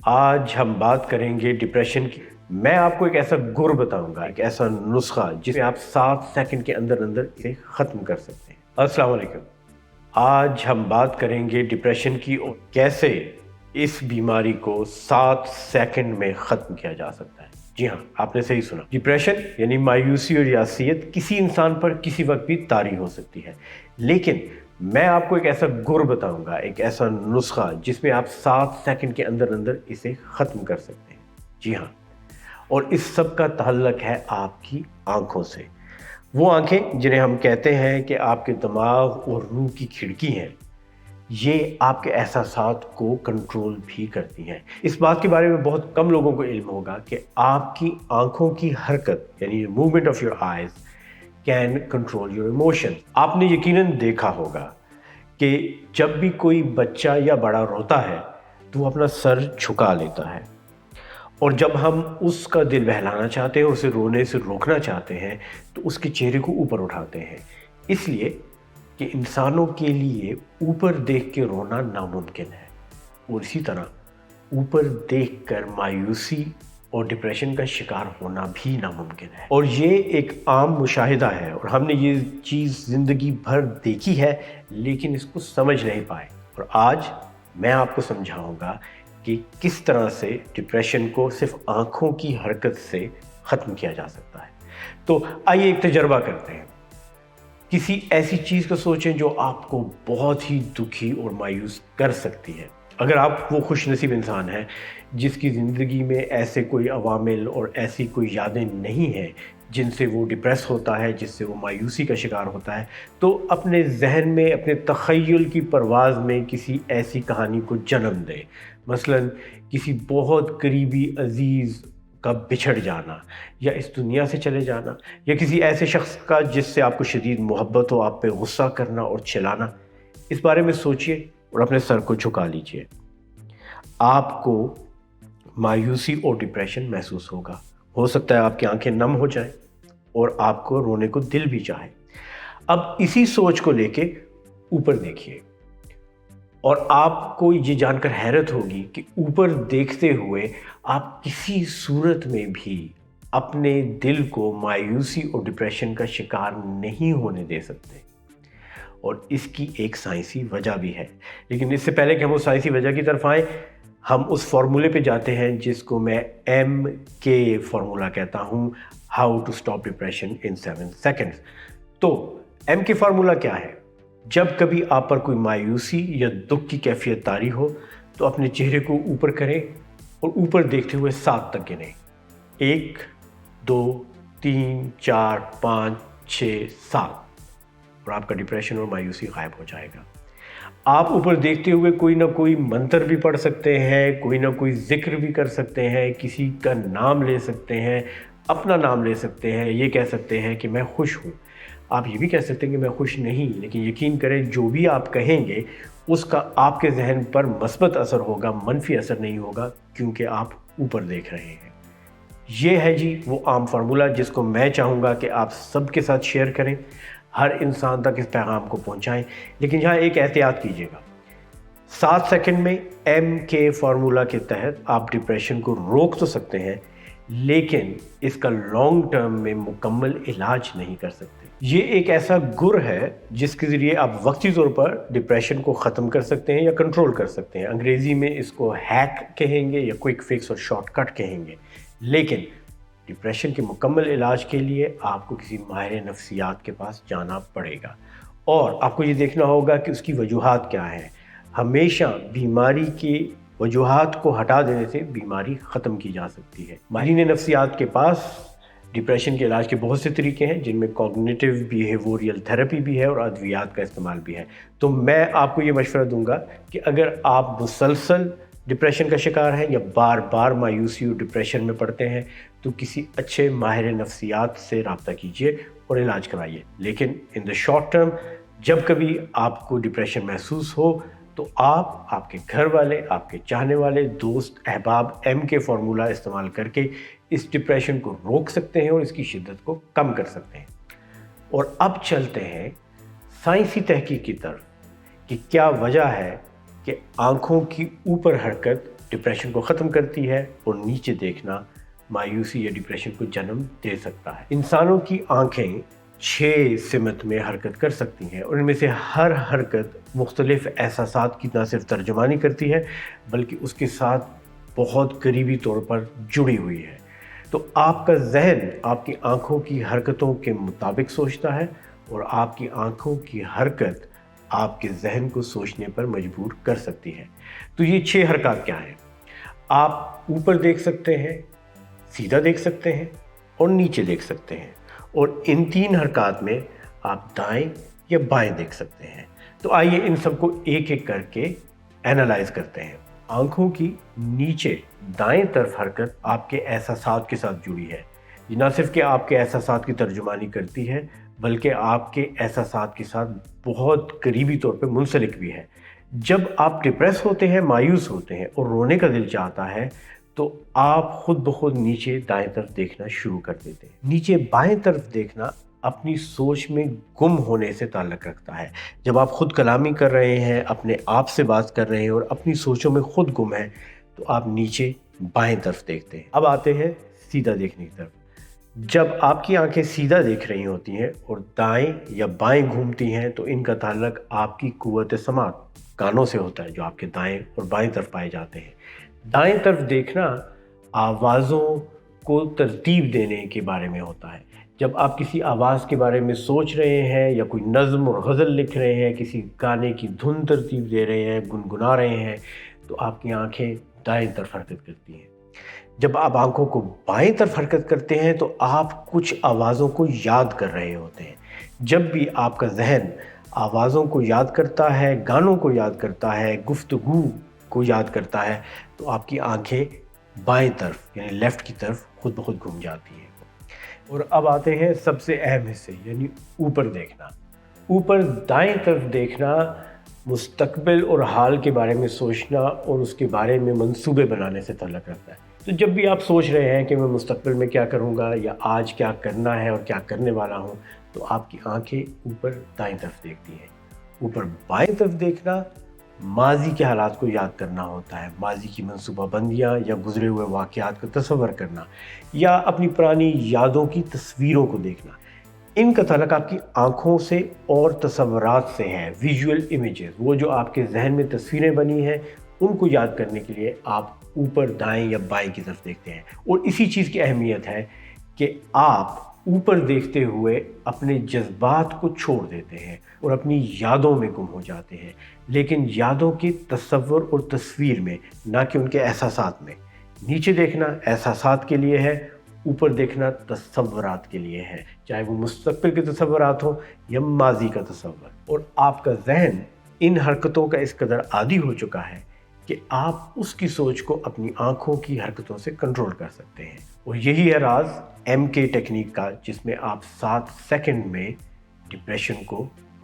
آج ہم بات کریں گے ڈپریشن کی۔ میں آپ کو ایک ایسا گر بتاؤں گا، ایک ایسا نسخہ جس میں آپ 7 سیکنڈ کے اندر اسے ختم کر سکتے ہیں۔ السلام علیکم۔ آج ہم بات کریں گے ڈپریشن کی اور کیسے اس بیماری کو 7 سیکنڈ میں ختم کیا جا سکتا ہے۔ جی ہاں، آپ نے صحیح سنا۔ ڈپریشن یعنی مایوسی اور یاسیت کسی انسان پر کسی وقت بھی طاری ہو سکتی ہے، لیکن میں آپ کو ایک ایسا گر بتاؤں گا، ایک ایسا نسخہ جس میں آپ 7 سیکنڈ کے اندر اسے ختم کر سکتے ہیں۔ جی ہاں، اور اس سب کا تعلق ہے آپ کی آنکھوں سے۔ وہ آنکھیں جنہیں ہم کہتے ہیں کہ آپ کے دماغ اور روح کی کھڑکی ہیں، یہ آپ کے احساسات کو کنٹرول بھی کرتی ہیں۔ اس بات کے بارے میں بہت کم لوگوں کو علم ہوگا کہ آپ کی آنکھوں کی حرکت یعنی movement of your eyes can control your emotion. آپ نے یقیناً دیکھا ہوگا کہ جب بھی کوئی بچہ یا بڑا روتا ہے تو وہ اپنا سر جھکا لیتا ہے، اور جب ہم اس کا دل بہلانا چاہتے ہیں، اسے رونے سے روکنا چاہتے ہیں تو اس کے چہرے کو اوپر اٹھاتے ہیں، اس لیے کہ انسانوں کے لیے اوپر دیکھ کے رونا ناممکن ہے، اور اسی طرح اوپر دیکھ کر مایوسی اور ڈپریشن کا شکار ہونا بھی ناممکن ہے۔ اور یہ ایک عام مشاہدہ ہے، اور ہم نے یہ چیز زندگی بھر دیکھی ہے لیکن اس کو سمجھ نہیں پائے، اور آج میں آپ کو سمجھاؤں گا کہ کس طرح سے ڈپریشن کو صرف آنکھوں کی حرکت سے ختم کیا جا سکتا ہے۔ تو آئیے ایک تجربہ کرتے ہیں۔ کسی ایسی چیز کو سوچیں جو آپ کو بہت ہی دکھی اور مایوس کر سکتی ہے۔ اگر آپ وہ خوش نصیب انسان ہیں جس کی زندگی میں ایسے کوئی عوامل اور ایسی کوئی یادیں نہیں ہیں جن سے وہ ڈپریس ہوتا ہے، جس سے وہ مایوسی کا شکار ہوتا ہے، تو اپنے ذہن میں، اپنے تخیل کی پرواز میں کسی ایسی کہانی کو جنم دیں۔ مثلاً کسی بہت قریبی عزیز کا بچھڑ جانا، یا اس دنیا سے چلے جانا، یا کسی ایسے شخص کا جس سے آپ کو شدید محبت ہو، آپ پہ غصہ کرنا اور چلانا۔ اس بارے میں سوچئے اور اپنے سر کو جھکا لیجئے۔ آپ کو مایوسی اور ڈپریشن محسوس ہوگا۔ ہو سکتا ہے آپ کی آنکھیں نم ہو جائیں اور آپ کو رونے کو دل بھی چاہے۔ اب اسی سوچ کو لے کے اوپر دیکھیے، اور آپ کو یہ جان کر حیرت ہوگی کہ اوپر دیکھتے ہوئے آپ کسی صورت میں بھی اپنے دل کو مایوسی اور ڈپریشن کا شکار نہیں ہونے دے سکتے، اور اس کی ایک سائنسی وجہ بھی ہے۔ لیکن اس سے پہلے کہ ہم اس سائنسی وجہ کی طرف آئیں، ہم اس فارمولے پہ جاتے ہیں جس کو میں MK فارمولہ کہتا ہوں، how to stop depression in 7 seconds. تو MK فارمولہ کیا ہے؟ جب کبھی آپ پر کوئی مایوسی یا دکھ کی کیفیت طاری ہو تو اپنے چہرے کو اوپر کریں اور اوپر دیکھتے ہوئے 7 تک گنیں۔ 1 2 3 4 5 6 7، اور آپ کا ڈپریشن اور مایوسی غائب ہو جائے گا۔ آپ اوپر دیکھتے ہوئے کوئی نہ کوئی منتر بھی پڑھ سکتے ہیں، کوئی نہ کوئی ذکر بھی کر سکتے ہیں، کسی کا نام لے سکتے ہیں، اپنا نام لے سکتے ہیں، یہ کہہ سکتے ہیں کہ میں خوش ہوں۔ آپ یہ بھی کہہ سکتے ہیں کہ میں خوش نہیں، لیکن یقین کریں جو بھی آپ کہیں گے اس کا آپ کے ذہن پر مثبت اثر ہوگا، منفی اثر نہیں ہوگا، کیونکہ آپ اوپر دیکھ رہے ہیں۔ یہ ہے جی وہ عام فارمولہ جس کو میں چاہوں گا کہ آپ سب کے ساتھ شیئر کریں، ہر انسان تک اس پیغام کو پہنچائیں، لیکن یہاں ایک احتیاط کیجیے گا۔ 7 سیکنڈ میں MK فارمولہ کے تحت آپ ڈپریشن کو روک تو سکتے ہیں، لیکن اس کا لانگ ٹرم میں مکمل علاج نہیں کر سکتے۔ یہ ایک ایسا گر ہے جس کے ذریعے آپ وقتی طور پر ڈپریشن کو ختم کر سکتے ہیں یا کنٹرول کر سکتے ہیں۔ انگریزی میں اس کو ہیک کہیں گے یا کوئک فکس اور شارٹ کٹ کہیں گے، لیکن ڈپریشن کے مکمل علاج کے لیے آپ کو کسی ماہر نفسیات کے پاس جانا پڑے گا، اور آپ کو یہ دیکھنا ہوگا کہ اس کی وجوہات کیا ہیں۔ ہمیشہ بیماری کی وجوہات کو ہٹا دینے سے بیماری ختم کی جا سکتی ہے۔ ماہرین نفسیات کے پاس ڈپریشن کے علاج کے بہت سے طریقے ہیں، جن میں کوگنیٹیو بیہیویورل تھراپی بھی ہے اور ادویات کا استعمال بھی ہے۔ تو میں آپ کو یہ مشورہ دوں گا کہ اگر آپ مسلسل ڈپریشن کا شکار ہیں یا بار بار مایوسی اور ڈپریشن میں پڑتے ہیں تو کسی اچھے ماہر نفسیات سے رابطہ کیجیے اور علاج کرائیے۔ لیکن ان دا شارٹ ٹرم جب کبھی آپ کو ڈپریشن محسوس ہو تو آپ کے گھر والے، آپ کے چاہنے والے، دوست، احباب MK فارمولہ استعمال کر کے اس ڈپریشن کو روک سکتے ہیں اور اس کی شدت کو کم کر سکتے ہیں۔ اور اب چلتے ہیں سائنسی تحقیق کی طرف کہ کیا وجہ ہے کہ آنکھوں کی اوپر حرکت डिप्रेशन को ख़त्म करती है और नीचे देखना मायूसी या डिप्रेशन को जन्म दे सकता है। इंसानों की आंखें 6 सिमत में हरकत कर सकती हैं और इनमें से हर हरकत मुख्तलिफ एहसासात की न सिर्फ तर्जुमानी करती है बल्कि उसके साथ बहुत करीबी तौर पर जुड़ी हुई है। तो आपका जहन आपकी आंखों की हरकतों के मुताबिक सोचता है और आपकी आंखों की हरकत आपके जहन को सोचने पर मजबूर कर सकती है। तो ये 6 हरकत क्या हैं? आप ऊपर देख सकते हैं, सीधा देख सकते हैं और नीचे देख सकते हैं, और इन 3 हरकत में आप दाएं या बाएं देख सकते हैं। तो आइए इन सबको एक एक करके एनालाइज करते हैं। आंखों की नीचे दाएं तरफ हरकत आपके एहसासात के साथ जुड़ी है। ये ना सिर्फ कि आपके एहसासात की तर्जुमानी करती है बल्कि आपके एहसासात के साथ बहुत करीबी तौर पे मुंसलिक भी है। जब आप डिप्रेस होते हैं, मायूस होते हैं और रोने का दिल चाहता है तो आप खुद ब खुद नीचे दाएं तरफ देखना शुरू कर देते हैं। नीचे बाएं तरफ देखना अपनी सोच में गुम होने से ताल्लुक़ रखता है। जब आप खुद कलामी कर रहे हैं, अपने आप से बात कर रहे हैं और अपनी सोचों में खुद गुम हैं तो आप नीचे बाएं तरफ देखते हैं। अब आते हैं सीधा देखने की तरफ। जब आपकी आंखें सीधा देख रही होती हैं और दाएं या बाएं घूमती हैं तो इनका ताल्लुक़ आपकी कुव्वत समात कानों से होता है जो आपके दाएं और बाएं तरफ पाए जाते हैं। दाएं तरफ देखना आवाज़ों को तरतीब देने के बारे में होता है। जब आप किसी आवाज़ के बारे में सोच रहे हैं या कोई नज़्म और गज़ल लिख रहे हैं, किसी गाने की धुन तरतीब दे रहे हैं, गुनगुना रहे हैं, तो आपकी आंखें दाएं तरफ हरकत करती हैं। जब आप आंखों को बाएं तरफ हरकत करते हैं तो आप कुछ आवाज़ों को याद कर रहे होते हैं। जब भी आपका जहन आवाज़ों को याद करता है, गानों को याद करता है, गुफ्तगू को याद करता है, तो आपकी आंखें बाएं तरफ यानी लेफ़्ट की तरफ खुद ब खुद घूम जाती हैं। और अब आते हैं सबसे अहम हिस्से यानी ऊपर देखना। ऊपर दाएं तरफ देखना मुस्तकबिल और हाल के बारे में सोचना और उसके बारे में मंसूबे बनाने से ताल्लुक़ रखता है। तो जब भी आप सोच रहे हैं कि मैं मुस्तकबिल में क्या करूँगा या आज क्या करना है और क्या करने वाला हूँ, तो आपकी आंखें ऊपर दाएं तरफ देखती हैं। ऊपर बाएं तरफ देखना माजी के हालात को याद करना होता है, माजी की मनसूबाबंदियाँ या गुजरे हुए वाक़यात को तस्वर करना या अपनी पुरानी यादों की तस्वीरों को देखना। इनका ताल्लुक़ आपकी आँखों से और तस्वुरात से है। विजुअल इमेजेस, वो जो आपके जहन में तस्वीरें बनी हैं उनको याद करने के लिए आप ऊपर दाएं या बाएं की तरफ देखते हैं। और इसी चीज़ की अहमियत है कि आप ऊपर देखते हुए अपने जज्बात को छोड़ देते हैं और अपनी यादों में गुम हो जाते हैं, लेकिन यादों के तस्वुर और तस्वीर में, ना कि उनके एहसासात में। नीचे देखना एहसासात के लिए है, ऊपर देखना तस्वुरात के लिए है, चाहे वो मुस्तक़बिल के तस्वुरात हो या माजी का तस्वुर। और आपका जहन इन हरकतों का इस कदर आदी हो चुका है कि आप उसकी सोच को अपनी आंखों की हरकतों से कंट्रोल कर सकते हैं। और यही है राज MK टेक्निक का, जिसमें आप 7 सेकंड में डिप्रेशन को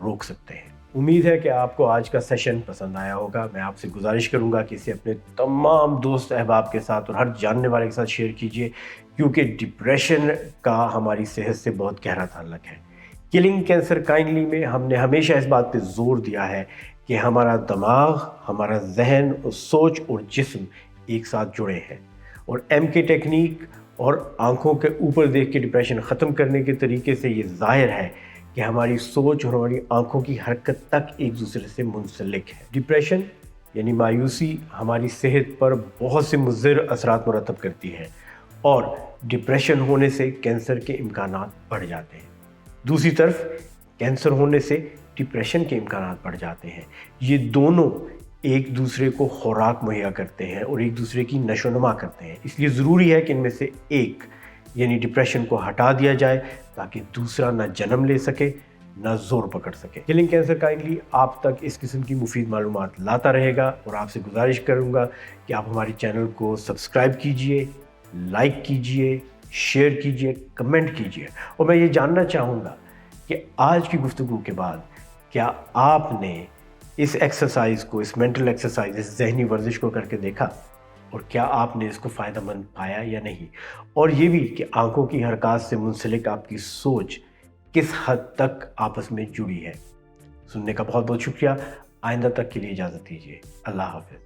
रोक सकते हैं। उम्मीद है कि आपको आज का सेशन पसंद आया होगा। मैं आपसे गुजारिश करूंगा कि इसे अपने तमाम दोस्त अहबाब के साथ और हर जानने वाले के साथ शेयर कीजिए, क्योंकि डिप्रेशन का हमारी सेहत से बहुत गहरा ताल्लुक है। किलिंग कैंसर काइंडली में हमने हमेशा इस बात पे जोर दिया है कि हमारा दिमाग, हमारा जहन और सोच और जिस्म एक साथ जुड़े हैं, और MK टेक्निक और आंखों के ऊपर देख के डिप्रेशन ख़त्म करने के तरीके से ये ज़ाहिर है कि हमारी सोच और हमारी आंखों की हरकत तक एक दूसरे से मुंसलिक है। डिप्रेशन यानी मायूसी हमारी सेहत पर बहुत से मुज़िर असरात मुरतब करती है और डिप्रेशन होने से कैंसर के इम्कानात बढ़ जाते हैं। दूसरी तरफ कैंसर होने से डिप्रेशन के इम्कानात बढ़ जाते हैं। ये दोनों एक दूसरे को खुराक मुहैया करते हैं और एक दूसरे की नशोनुमा करते हैं। इसलिए ज़रूरी है कि इनमें से एक यानी डिप्रेशन को हटा दिया जाए ताकि दूसरा ना जन्म ले सके ना जोर पकड़ सके। किलिंग कैंसर काइंडली आप तक इस किस्म की मुफीद मालूमात लाता रहेगा, और आपसे गुजारिश करूँगा कि आप हमारे चैनल को सब्सक्राइब कीजिए, लाइक कीजिए, शेयर कीजिए, कमेंट कीजिए। और मैं ये जानना चाहूँगा कि आज की गुफ्तगू के बाद क्या आपने इस एक्सरसाइज को, इस मेंटल एक्सरसाइज, इस जहनी वर्जिश को करके देखा, और क्या आपने इसको फ़ायदेमंद पाया या नहीं। और ये भी कि आंखों की हरकत से मुंसलिक आपकी सोच किस हद तक आपस में जुड़ी है। सुनने का बहुत बहुत शुक्रिया। आइंदा तक के लिए इजाज़त दीजिए। अल्लाह हाफ़िज़।